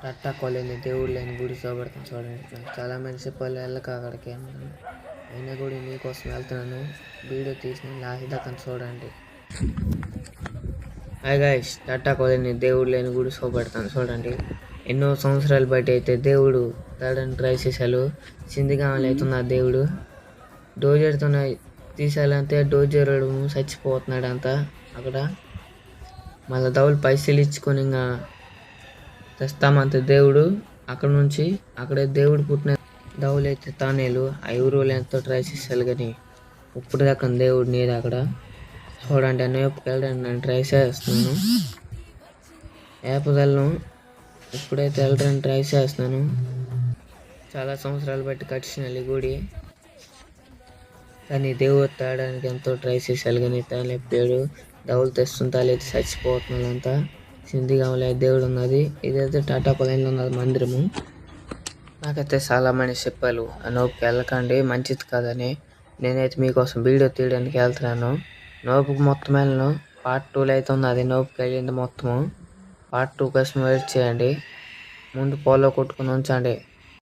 తట్టకొలేని దేవుడు లేని గుడి చూపెడతాను చూడండి. నాకు చాలా మంది చెప్పాలి వెళ్ళక అక్కడికి అన్నాను. అయినా కూడా మీకోసం వెళ్తున్నాను. వీడియో తీసిన లాస్ట్ దాకా చూడండి. హాయ్ గైస్, తట్టకొలేని దేవుడు లేని గుడి చూపెడతాను చూడండి. ఎన్నో సంవత్సరాలు బట్టి అయితే దేవుడు తేడానికి ట్రై చేశారు. సింధిగామలు అవుతుంది ఆ దేవుడు. డోజర్తో తీసేయాలంటే డోజర్ చచ్చిపోతున్నాడు అంతా అక్కడ. మళ్ళీ దవులు పైసలు ఇచ్చుకొని ఇంకా తెస్తామంతే దేవుడు అక్కడ నుంచి. అక్కడే దేవుడు పుట్టిన దవులు అయితే తానేలు ఆ ఊరులో ఎంతో ట్రై చేశారు కానీ ఇప్పుడు దాకా దేవుడు నీరు అక్కడ చూడండి. అన్న వైపుకి వెళ్ళడానికి నేను ట్రై చేస్తున్నాను. ఏపదలను ఇప్పుడైతే వెళ్ళడానికి ట్రై చేస్తున్నాను. చాలా సంవత్సరాలు బట్టి కట్టిన ఈ గుడి, కానీ దేవుడు తేడానికి ఎంతో ట్రై చేశారు కానీ తేలేపాడు. దవులు తెస్తుంటా లేదు చచ్చిపోతున్నారు అంతా. సింధిగామలే దేవుడు ఉన్నది. ఇదైతే తట్టకొలేనిలో ఉన్నది మందిరము. నాకైతే చాలా మంది చెప్పారు ఆ నోపుకి వెళ్ళకండి మంచిది కాదని. నేనైతే మీకోసం వీడియో తీయడానికి వెళ్తున్నాను. నోపుకి మొత్తం వెళ్ళను. పార్ట్ 2లో అయితే ఉన్నది నోపుకి వెళ్ళింది మొత్తము. పార్ట్ 2 కోసం వెయిట్ చేయండి. ముందు ఫాలో కొట్టుకుని ఉంచండి.